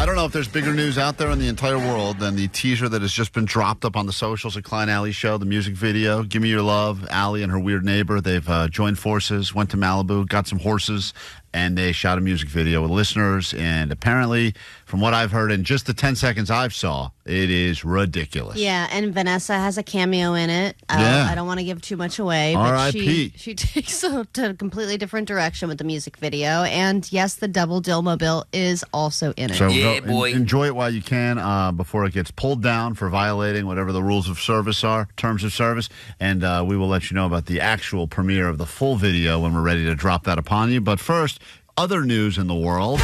I don't know if there's bigger news out there in the entire world than the teaser that has just been dropped up on the socials at Klein Alley Show, the music video. Give Me Your Love. Allie and her weird neighbor, they've joined forces, went to Malibu, got some horses, and they shot a music video with listeners. And apparently, from what I've heard in just the 10 seconds I've saw, it is ridiculous. Yeah, and Vanessa has a cameo in it. Yeah. I don't want to give too much away, but R.I.P. she takes it to a completely different direction with the music video. And yes, the double Dilmobile is also in it. So boy. Enjoy it while you can before it gets pulled down for violating whatever the rules of service are, terms of service. And we will let you know about the actual premiere of the full video when we're ready to drop that upon you. But first, other news in the world.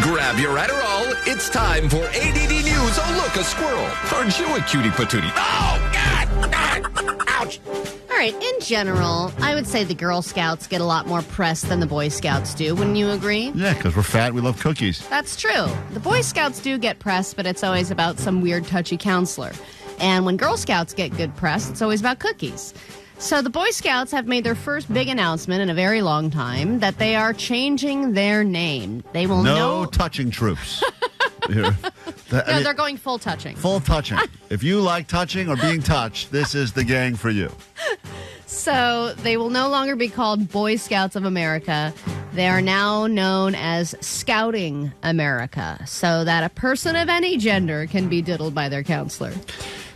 Grab your Adderall. It's time for ADD News. Oh, look, a squirrel. Aren't you a cutie patootie? Oh, God! Ouch! All right, in general, I would say the Girl Scouts get a lot more press than the Boy Scouts do. Wouldn't you agree? Yeah, because we're fat, we love cookies. That's true. The Boy Scouts do get press, but it's always about some weird, touchy counselor. And when Girl Scouts get good press, it's always about cookies. So the Boy Scouts have made their first big announcement in a very long time that they are changing their name. They will No touching troops. They're going full touching. Full touching. If you like touching or being touched, this is the gang for you. So they will no longer be called Boy Scouts of America. They are now known as Scouting America, so that a person of any gender can be diddled by their counselor.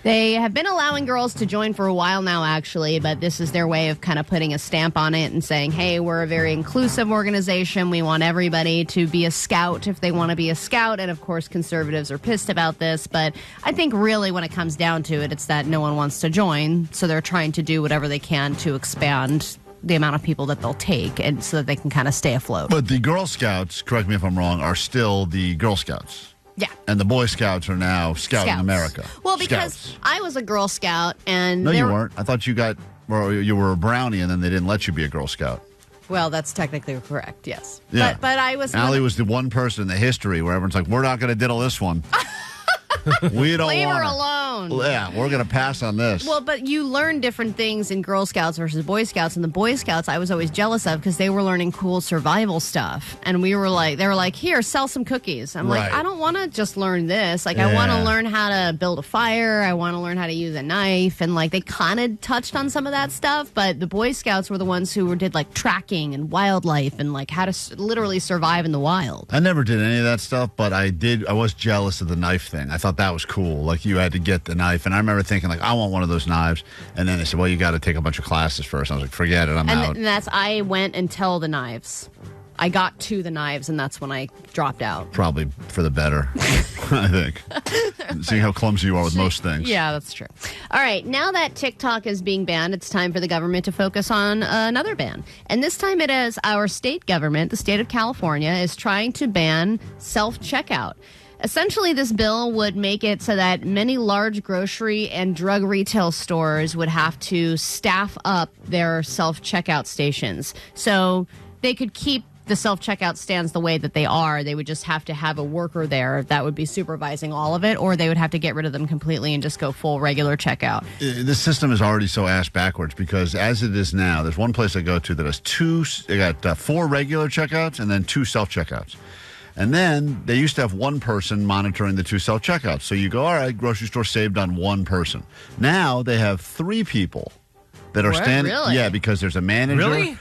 They have been allowing girls to join for a while now, actually, but this is their way of kind of putting a stamp on it and saying, hey, we're a very inclusive organization. We want everybody to be a scout if they want to be a scout. And, of course, conservatives are pissed about this. But I think really when it comes down to it, it's that no one wants to join. So they're trying to do whatever they can to expand the amount of people that they'll take and so that they can kind of stay afloat. But the Girl Scouts, correct me if I'm wrong, are still the Girl Scouts. Yeah. And the Boy Scouts are now Scouting America. Well, because Scouts. I was a Girl Scout and... No, you weren't. I thought you were a brownie and then they didn't let you be a Girl Scout. Well, that's technically correct, yes. Yeah. But I was... Allie was the one person in the history where everyone's like, we're not going to diddle this one. We don't Leave want her alone. Yeah, we're going to pass on this. Well, but you learn different things in Girl Scouts versus Boy Scouts. And the Boy Scouts I was always jealous of because they were learning cool survival stuff. And they were like, here, sell some cookies. I'm like, I don't want to just learn this. Like, I want to learn how to build a fire. I want to learn how to use a knife. And, like, they kind of touched on some of that stuff. But the Boy Scouts were the ones who did, like, tracking and wildlife and, like, how to literally survive in the wild. I never did any of that stuff, but I was jealous of the knife thing. I thought that was cool. Like, you had to get the knife. And I remember thinking, like, I want one of those knives. And then they said, well, you got to take a bunch of classes first. I was like, forget it. I'm out. And I went until the knives. I got to the knives, and that's when I dropped out. Probably for the better, I think. Seeing how clumsy you are with most things. Yeah, that's true. All right, now that TikTok is being banned, it's time for the government to focus on another ban. And this time it is our state government, the state of California, is trying to ban self-checkout. Essentially, this bill would make it so that many large grocery and drug retail stores would have to staff up their self-checkout stations. So they could keep the self-checkout stands the way that they are. They would just have to have a worker there that would be supervising all of it, or they would have to get rid of them completely and just go full regular checkout. This system is already so ass backwards because as it is now, there's one place I go to that has they got 4 regular checkouts and then 2 self-checkouts. And then they used to have one person monitoring the 2 self-checkouts. So you go, all right, grocery store saved on one person. Now they have 3 people that are standing. Really? Yeah, because there's a manager. Really?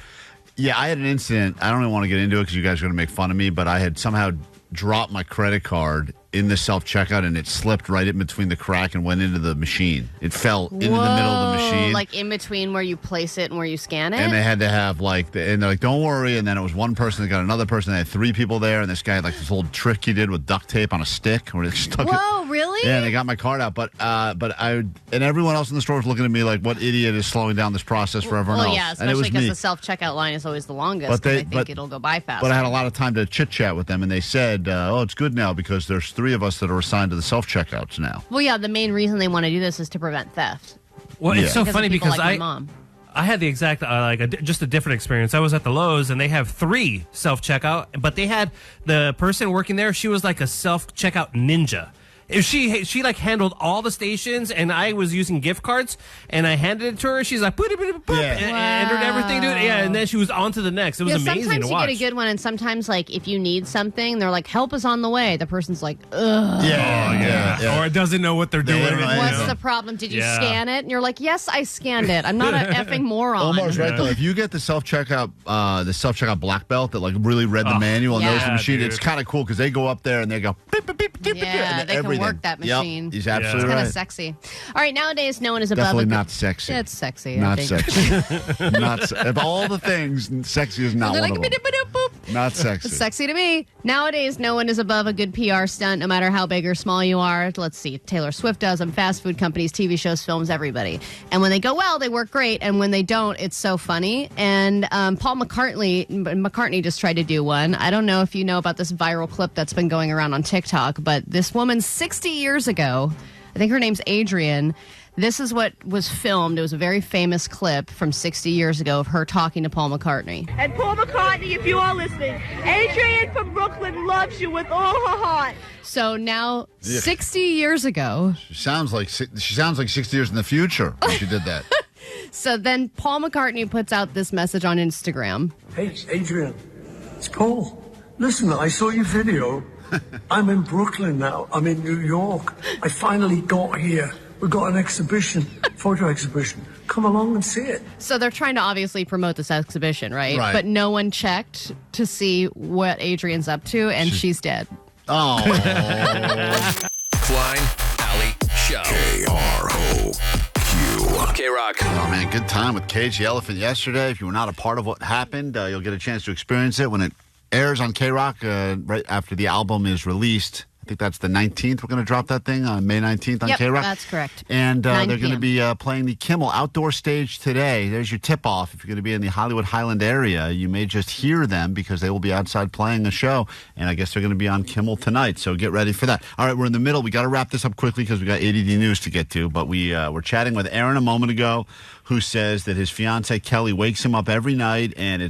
Yeah, I had an incident. I don't even want to get into it because you guys are going to make fun of me, but I had somehow dropped my credit card in the self-checkout and it slipped right in between the crack and went into the machine. It fell into the middle of the machine. Like in between where you place it and where you scan it? And they had to have and they're like, don't worry. And then it was one person that got another person. They had 3 people there. And this guy had like this little trick he did with duct tape on a stick where they stuck it. Whoa, really? Yeah, and they got my card out. But everyone else in the store was looking at me like, what idiot is slowing down this process for everyone else? Well, yeah, and it was especially because me. the self-checkout line is always the longest. But I think it'll go by faster. But I had a lot of time to chit-chat with them. And they said, it's good now because there's 3 of us that are assigned to the self-checkouts now. Well, yeah, the main reason they want to do this is to prevent theft. Well, it's so funny people because like my mom. I had the exact just a different experience. I was at the Lowe's and they have 3 self checkout, but they had the person working there. She was like a self checkout ninja. If she like handled all the stations, and I was using gift cards, and I handed it to her. She's like, boop, boop, boop, and entered everything, dude. Yeah, and then she was on to the next. It was amazing to watch. Sometimes you get a good one, and sometimes, like, if you need something, they're like, help is on the way. The person's like, ugh. Yeah. Or it doesn't know what they're doing. What's the problem? Did you scan it? And you're like, yes, I scanned it. I'm not an effing moron. Omar's right, though. If you get the self-checkout black belt that, like, really read the manual and knows the machine, it's kind of cool because they go up there and they go, beep, beep, beep, beep, yeah, they can work that machine. Yep, he's absolutely right. It's kind of sexy. All right, nowadays, no one is above. Definitely not sexy. Yeah, it's sexy. Not sexy. Of all the things, sexy is not one of them. Not sexy. It's sexy to me. Nowadays, no one is above a good PR stunt, no matter how big or small you are. Let's see. Taylor Swift does them, fast food companies, TV shows, films, everybody. And when they go well, they work great. And when they don't, it's so funny. And Paul McCartney just tried to do one. I don't know if you know about this viral clip that's been going around on TikTok, but this woman 60 years ago, I think her name's Adrian. This is what was filmed. It was a very famous clip from 60 years ago of her talking to Paul McCartney. And Paul McCartney, if you are listening, Adrian from Brooklyn loves you with all her heart. So now, 60 years ago... She sounds like 60 years in the future when she did that. So then Paul McCartney puts out this message on Instagram. Hey, Adrian, it's Paul. Listen, I saw your video. I'm in Brooklyn now. I'm in New York. I finally got here. We've got an exhibition, photo exhibition. Come along and see it. So they're trying to obviously promote this exhibition, right? Right. But no one checked to see what Adrian's up to, and she's dead. Oh. Klein, Alley, Show. KROQ. KROQ. Oh, man, good time with Cage the Elephant yesterday. If you were not a part of what happened, you'll get a chance to experience it when it airs on KROQ right after the album is released. I think that's the 19th. We're going to drop that thing on May 19th on KROQ. That's correct. And they're going to be playing the Kimmel outdoor stage today. There's your tip-off. If you're going to be in the Hollywood Highland area, you may just hear them because they will be outside playing a show. And I guess they're going to be on Kimmel tonight, so get ready for that. All right, we're in the middle. We got to wrap this up quickly because we got ADD news to get to. But we were chatting with Aaron a moment ago, who says that his fiancée Kelly wakes him up every night, and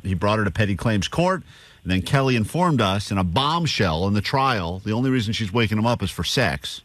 he brought her to petty claims court. And then Kelly informed us in a bombshell in the trial, the only reason she's waking him up is for sex.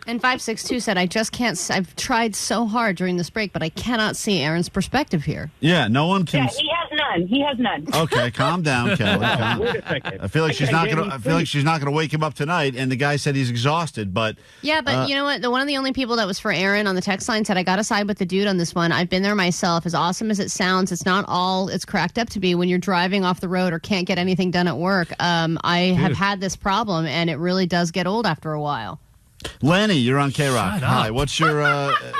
And 562 said, I just can't, I've tried so hard during this break, but I cannot see Aaron's perspective here. Yeah, no one can. Yeah, he has none. He has none. Okay, calm down, Kelly. Wait a second. I feel like she's not going to wake him up tonight, and the guy said he's exhausted, but... Yeah, but you know what? One of the only people that was for Aaron on the text line said, I got to side with the dude on this one. I've been there myself. As awesome as it sounds, it's not all it's cracked up to be when you're driving off the road or can't get anything done at work. I have had this problem, and it really does get old after a while. Lenny, you're on KROQ. Hi, what's your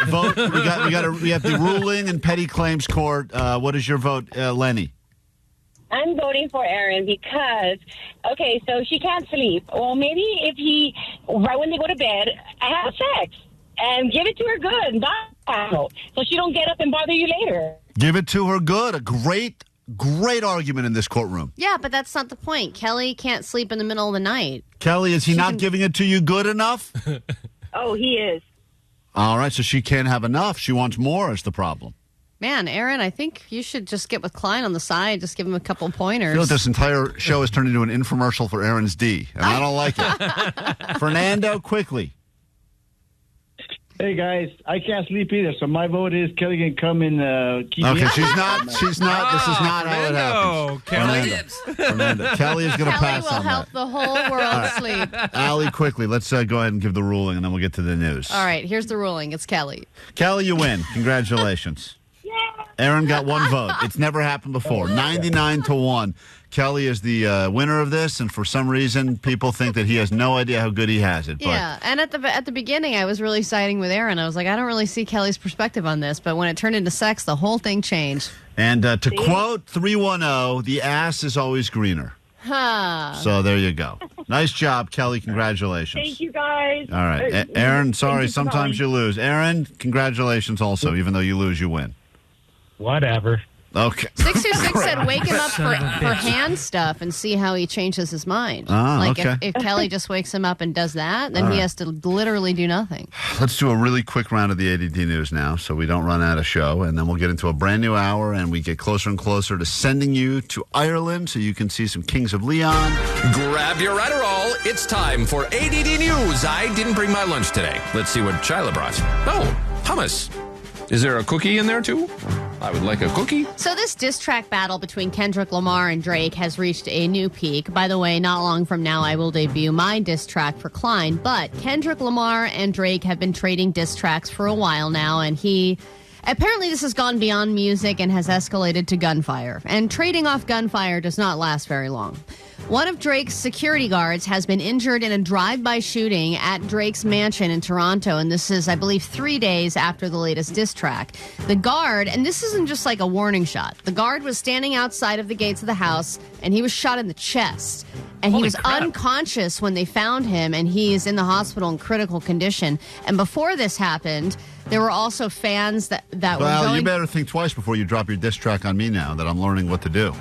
vote? We have the ruling in petty claims court. What is your vote, Lenny? I'm voting for Aaron because, okay, so she can't sleep. Well, maybe if he, right when they go to bed, have sex and give it to her good, not so she don't get up and bother you later. Give it to her good. A great argument in this courtroom. Yeah, but that's not the point. Kelly can't sleep in the middle of the night. Kelly, is he not giving it to you good enough? Oh, he is. All right, so she can't have enough. She wants more is the problem. Man, Aaron, I think you should just get with Klein on the side. Just give him a couple pointers. I feel like this entire show has turned into an infomercial for Aaron's D, and I don't like it. Fernando, quickly. Hey guys, I can't sleep either, so my vote is Kelly can come and keep me Okay, up. she's not. This is not how it happens. Fernando. Kelly is going to pass Kelly will on help that. the whole world sleep. Allie, quickly, let's go ahead and give the ruling, and then we'll get to the news. All right, here's the ruling. It's Kelly. Kelly, you win. Congratulations. Aaron got one vote. It's never happened before. 99-1. Kelly is the winner of this, and for some reason, people think that he has no idea how good he has it. But Yeah, and at the beginning, I was really siding with Aaron. I was like, I don't really see Kelly's perspective on this, but when it turned into sex, the whole thing changed. And to quote 310, the ass is always greener. So there you go. Nice job, Kelly. Congratulations. Thank you, guys. All right. Aaron, sorry, sometimes you lose. Aaron, congratulations also. Even though you lose, you win. Whatever. Okay. 626 said wake him up for hand stuff and see how he changes his mind. Okay. If Kelly just wakes him up and does that, then he has to literally do nothing. Let's do a really quick round of the ADD news now so we don't run out of show, and then we'll get into a brand new hour, and we get closer and closer to sending you to Ireland so you can see some Kings of Leon. Grab your Adderall. It's time for ADD News. I didn't bring my lunch today. Let's see what Chyla brought. Oh, hummus. Is there a cookie in there, too? I would like a cookie. So this diss track battle between Kendrick Lamar and Drake has reached a new peak. By the way, not long from now, I will debut my diss track for Klein. But Kendrick Lamar and Drake have been trading diss tracks for a while now, and apparently this has gone beyond music and has escalated to gunfire. And trading off gunfire does not last very long. One of Drake's security guards has been injured in a drive-by shooting at Drake's mansion in Toronto, and this is, I believe, 3 days after the latest diss track. The guard, and this isn't just like a warning shot, the guard was standing outside of the gates of the house, and he was shot in the chest. And he was unconscious when they found him, and he is in the hospital in critical condition. And before this happened, there were also fans that were going... Well, you better think twice before you drop your diss track on me now that I'm learning what to do.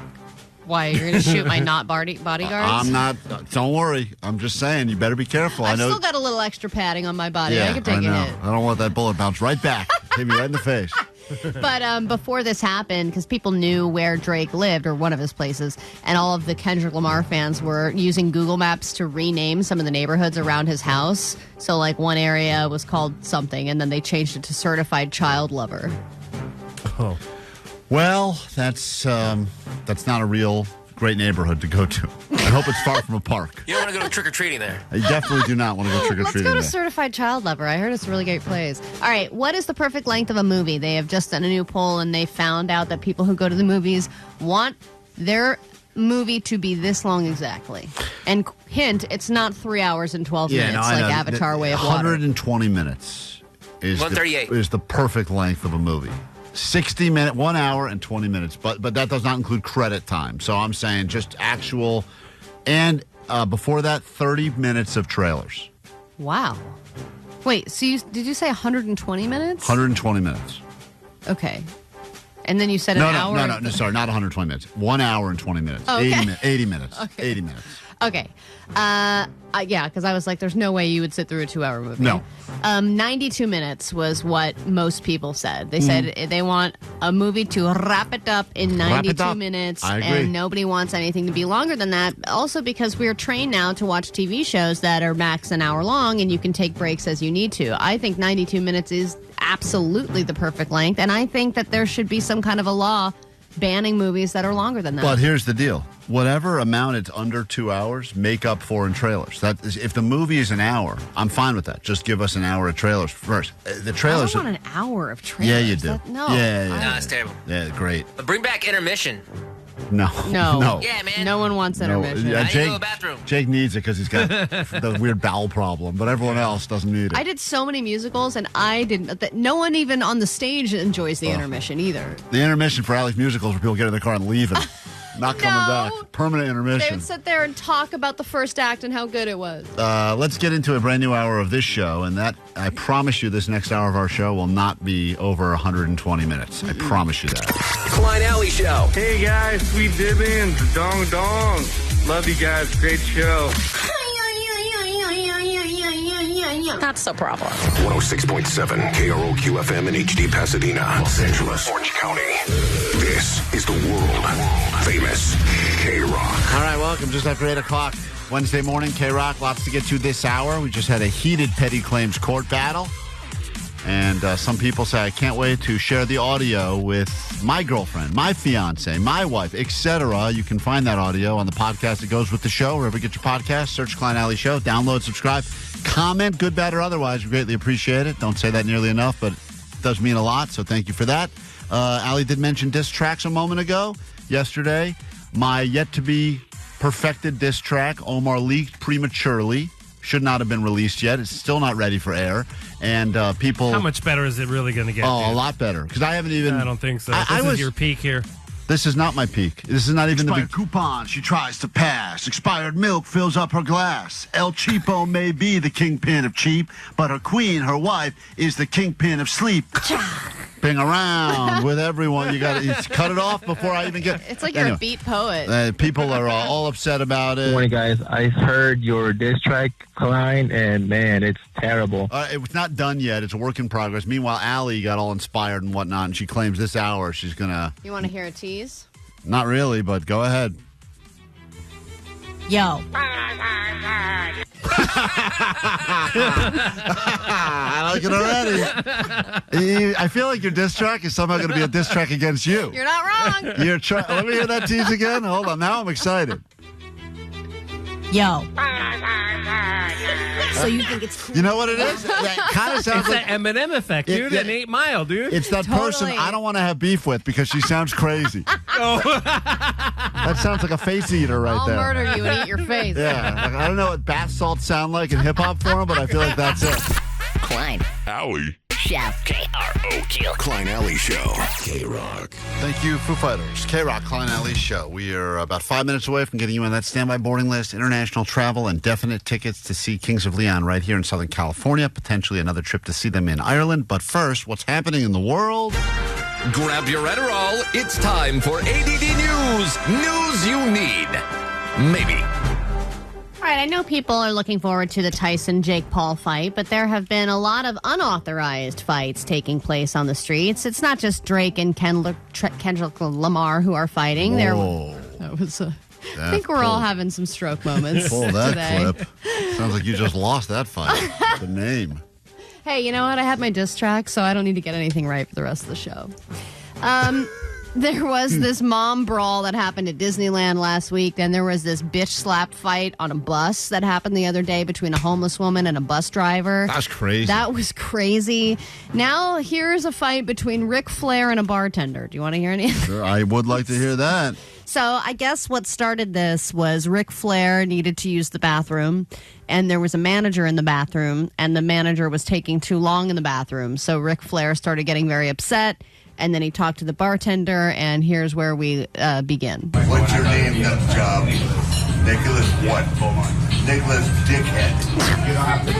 Why, you're going to shoot my not bodyguards? I'm not. Don't worry. I'm just saying, you better be careful. I've still got a little extra padding on my body. Yeah, I can take a hit. I don't want that bullet bounce right back. Hit me right in the face. But before this happened, because people knew where Drake lived, or one of his places, and all of the Kendrick Lamar fans were using Google Maps to rename some of the neighborhoods around his house. So, like, one area was called something, and then they changed it to Certified Child Lover. Oh. Well, that's not a real great neighborhood to go to. I hope it's far from a park. You don't want to go trick-or-treating there. I definitely do not want to go trick-or-treating there. Let's go to Certified Child Lover. I heard it's a really great place. All right, what is the perfect length of a movie? They have just done a new poll, and they found out that people who go to the movies want their movie to be this long exactly. And hint, it's not 3 hours and 12 minutes like Avatar Way of Water. 120 minutes is 138 is the perfect length of a movie. 60 minutes, 1 hour and 20 minutes, but that does not include credit time. So I'm saying just actual, and before that, 30 minutes of trailers. Wow. Wait, so did you say 120 minutes? 120 minutes. Okay. And then you said an hour? No, sorry, not 120 minutes. 1 hour and 20 minutes. Oh, okay. 80 minutes. Okay. 80 minutes. Okay. Yeah, because I was like, there's no way you would sit through a 2-hour movie. No. 92 minutes was what most people said. They said they want a movie to wrap it up in 92 minutes. I agree. And nobody wants anything to be longer than that. Also because we're trained now to watch TV shows that are max an hour long, and you can take breaks as you need to. I think 92 minutes is absolutely the perfect length, and I think that there should be some kind of a law banning movies that are longer than that. But here's the deal. Whatever amount it's under 2 hours, make up for in trailers. That is, if the movie is an hour, I'm fine with that. Just give us an hour of trailers first. The trailers. I don't want an hour of trailers. Yeah, you do. No. Yeah. No, it's terrible. Yeah, great. But bring back intermission. No. Yeah, man. No one wants intermission. Yeah, I need to go to the bathroom. Jake needs it because he's got the weird bowel problem, but everyone else doesn't need it. I did so many musicals, and I didn't. That no one even on the stage enjoys the intermission either. The intermission for Alex musicals where people get in the car and leaving. Not coming back. Permanent intermission. They would sit there and talk about the first act and how good it was. Let's get into a brand new hour of this show, and that, I promise you, this next hour of our show will not be over 120 minutes. I promise you that. Klein Alley Show. Hey guys, sweet dibbins, dong dong. Love you guys, great show. That's the problem. 106.7 KROQ FM in HD Pasadena, Los Angeles, Orange County. This is the world famous KROQ. All right, welcome. Just after 8 o'clock Wednesday morning, KROQ. Lots to get to this hour. We just had a heated petty claims court battle. And some people say, I can't wait to share the audio with my girlfriend, my fiance, my wife, etc. You can find that audio on the podcast that goes with the show. Wherever you get your podcast, search Klein Alley Show. Download, subscribe, comment, good, bad, or otherwise. We greatly appreciate it. Don't say that nearly enough, but it does mean a lot, so thank you for that. Allie did mention diss tracks a moment ago. Yesterday, my yet-to-be perfected diss track, Omar, leaked prematurely. Should not have been released yet. It's still not ready for air. And people... How much better is it really going to get? Oh, a lot better. Because I haven't even... I don't think so. This is your peak here. This is not my peak. This is not even Expired coupon she tries to pass. Expired milk fills up her glass. El Cheapo may be the kingpin of cheap, but her queen, her wife, is the kingpin of sleep. Bing around with everyone. You got to cut it off before I even get... It's like you're a beat poet. People are all upset about it. Good morning, guys. I heard your diss track, Klein, and man, it's terrible. It's not done yet. It's a work in progress. Meanwhile, Allie got all inspired and whatnot, and she claims this hour she's going to... You want to hear a tease? Not really, but go ahead. Yo. I like it already. I feel like your diss track is somehow going to be a diss track against you. You're not wrong. Let me hear that tease again. Hold on. Now I'm excited. Yo. So you think it's cool? You know what it is? That kind of sounds It's like that Eminem effect, dude. An 8 Mile, dude. it's that person I don't want to have beef with because she sounds crazy. That sounds like a face eater right I'll there. murder you and eat your face. Yeah, like, I don't know what bath salts sound like in hip hop form, but I feel like that's it. Klein. Alley. Show. KROQ. Klein Alley Show. KROQ. Thank you, Foo Fighters. KROQ, Klein Alley Show. We are about 5 minutes away from getting you on that standby boarding list, international travel, and definite tickets to see Kings of Leon right here in Southern California, potentially another trip to see them in Ireland. But first, what's happening in the world? Grab your Adderall. It's time for ADD News. News you need. Maybe. All right, I know people are looking forward to the Tyson-Jake Paul fight, but there have been a lot of unauthorized fights taking place on the streets. It's not just Drake and Kendrick Lamar who are fighting. Whoa. I think we're all having some stroke moments Pull that today. clip. Sounds like you just lost that fight. The name. Hey, you know what? I had my diss track, so I don't need to get anything right for the rest of the show. There was this mom brawl that happened at Disneyland last week. Then there was this bitch slap fight on a bus that happened the other day between a homeless woman and a bus driver. That's crazy. That was crazy. Now here's a fight between Ric Flair and a bartender. Do you want to hear any? Sure, I would like to hear that. So I guess what started this was Ric Flair needed to use the bathroom, and there was a manager in the bathroom, and the manager was taking too long in the bathroom. So Ric Flair started getting very upset, and then he talked to the bartender, and here's where we begin. What's your name, nut job? Nicholas what? Nicholas Dickhead. You don't have to.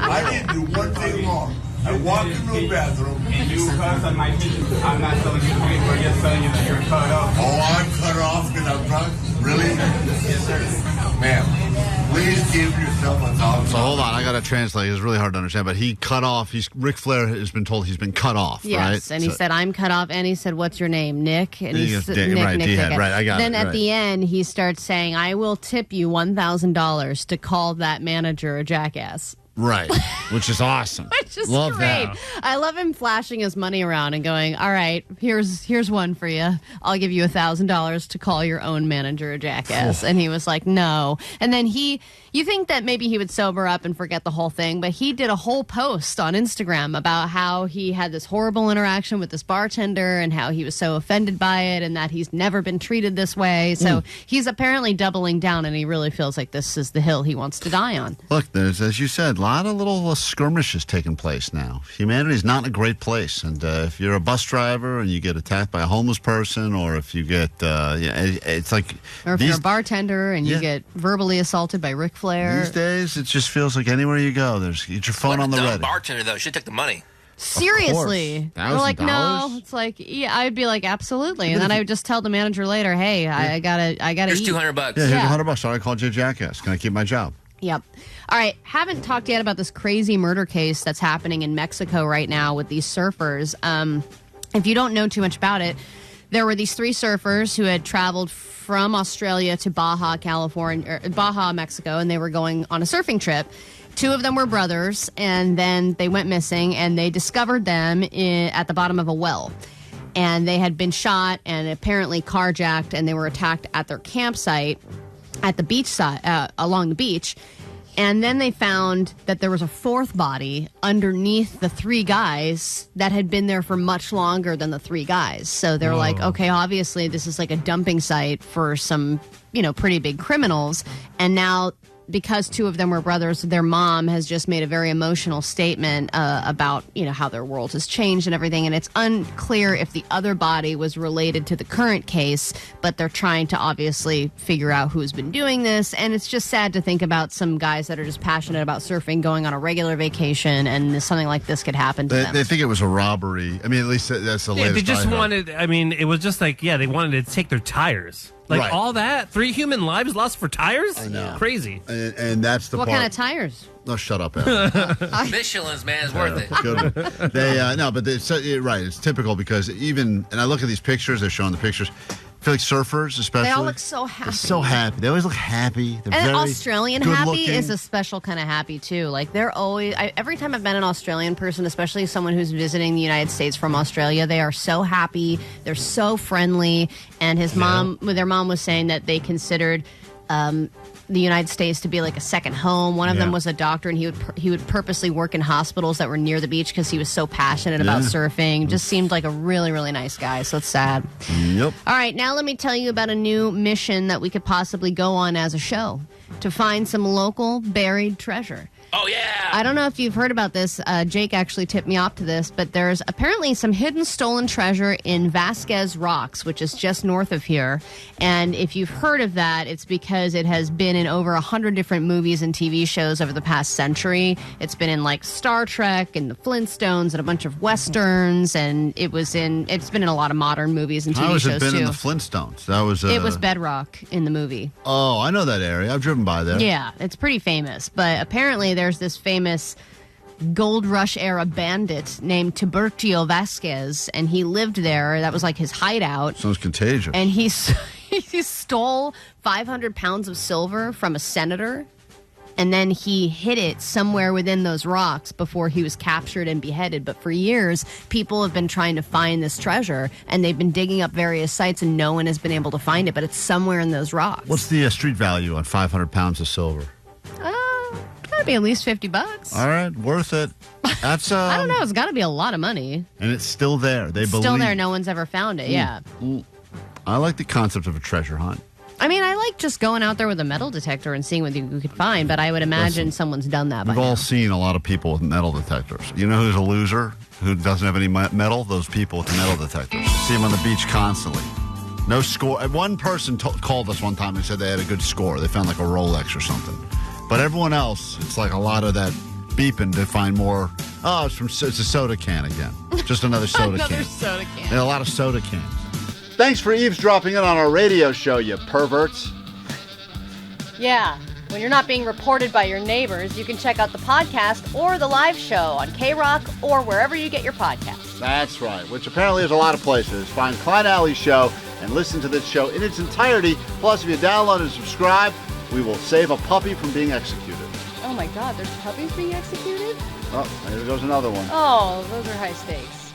I didn't do one thing wrong. I walked into the bathroom. And you cuss on my picture. I'm not telling you to pay for it, just telling you that you're cut off. Oh, I'm cut off because I'm drunk? Really? Yes, sir. Ma'am, please give yourself $1,000. So hold on, I got to translate. It's really hard to understand, but he cut off. Ric Flair has been told he's been cut off, yes, right? And he said, I'm cut off. And he said, what's your name? Nick? And he said, Nick, right, Nick, D-head, Nick. right, I got then it. at right. the end, he starts saying, I will tip you $1,000 to call that manager a jackass. Right, which is awesome. Which is love great. That. I love him flashing his money around and going, all right, here's one for you. I'll give you $1,000 to call your own manager a jackass. And he was like, no. And then you think that maybe he would sober up and forget the whole thing, but he did a whole post on Instagram about how he had this horrible interaction with this bartender and how he was so offended by it and that he's never been treated this way. So he's apparently doubling down, and he really feels like this is the hill he wants to die on. Look, there's, as you said, a lot of little skirmishes taking place now. Humanity's not in a great place, and if you're a bus driver and you get attacked by a homeless person, or if you get, it's like, or if you're a bartender and you get verbally assaulted by Ric Flair. These days, it just feels like anywhere you go, get your phone on the ready. Bartender though should take the money. Seriously. They're like, no. It's like, yeah, I'd be like, absolutely. And then I would just tell the manager later, hey, I gotta Here's eat. $200. Yeah, here's $100. Sorry, I called you a jackass. Can I keep my job? Yep. All right. Haven't talked yet about this crazy murder case that's happening in Mexico right now with these surfers. If you don't know too much about it, there were these 3 surfers who had traveled from Australia to Baja, Mexico, and they were going on a surfing trip. 2 of them were brothers, and then they went missing, and they discovered them at the bottom of a well. And they had been shot and apparently carjacked, and they were attacked at their campsite at the beach side, along the beach. And then they found that there was a 4th body underneath the 3 guys that had been there for much longer than the 3 guys. So they're like, okay, obviously this is like a dumping site for some, pretty big criminals. And now, because 2 of them were brothers, their mom has just made a very emotional statement about, how their world has changed and everything. And it's unclear if the other body was related to the current case, but they're trying to obviously figure out who's been doing this. And it's just sad to think about some guys that are just passionate about surfing going on a regular vacation, and something like this could happen to them. They think it was a robbery. I mean, at least that's the latest. They just I heard. wanted, it was just like, they wanted to take their tires. Like Right. all that? 3 human lives lost for tires? I know. Crazy. And that's the What part. kind of tires? No, shut up, Alan. Michelin's, man, is worth it. Good. But you're right. It's typical because and I look at these pictures. They're showing the pictures. feel like surfers, especially. They all look so happy. They're so happy. They always look happy. They're And very Australian good happy looking. is a special kind of happy, too. Like, they're always... every time I've met an Australian person, especially someone who's visiting the United States from Australia, they are so happy. They're so friendly. And their mom was saying that they considered... the United States to be like a second home. One of them was a doctor, and he would purposely work in hospitals that were near the beach because he was so passionate about surfing. Just seemed like a really, really nice guy. So it's sad. Yep. All right, now let me tell you about a new mission that we could possibly go on as a show to find some local buried treasure. Oh, yeah. I don't know if you've heard about this. Jake actually tipped me off to this, but there's apparently some hidden stolen treasure in Vasquez Rocks, which is just north of here. And if you've heard of that, it's because it has been in over 100 different movies and TV shows over the past century. It's been in like Star Trek and the Flintstones and a bunch of Westerns, and it's been in a lot of modern movies and TV How has shows it been too. in the Flintstones? That was It was Bedrock in the movie. Oh, I know that area. I've driven by there. Yeah, it's pretty famous. But apparently there's this famous Gold Rush era bandit named Tiburcio Vasquez, and he lived there. That was like his hideout. Sounds contagious. And he stole 500 pounds of silver from a senator, and then he hid it somewhere within those rocks before he was captured and beheaded. But for years, people have been trying to find this treasure, and they've been digging up various sites, and no one has been able to find it, but it's somewhere in those rocks. What's the street value on 500 pounds of silver? Gotta be at least $50. All right, worth it. That's I don't know. It's got to be a lot of money. And it's still there. They believe. Still there. No one's ever found it. Yeah. I like the concept of a treasure hunt. I mean, I like just going out there with a metal detector and seeing what you could find, but I would imagine someone's done that by We've now. all seen a lot of people with metal detectors. You know who's a loser? Who doesn't have any metal? Those people with the metal detectors. You see them on the beach constantly. No score. One person called us one time and said they had a good score. They found like a Rolex or something. But everyone else, it's like a lot of that beeping to find more. Oh, it's a soda can again. Just another soda can. Another soda can. And a lot of soda cans. Thanks for eavesdropping in on our radio show, you perverts. Yeah. When you're not being reported by your neighbors, you can check out the podcast or the live show on KROQ or wherever you get your podcasts. That's right, which apparently is a lot of places. Find Klein Alley's show and listen to this show in its entirety. Plus, if you download and subscribe, we will save a puppy from being executed. Oh my God, there's puppies being executed? Oh, there goes another one. Oh, those are high stakes.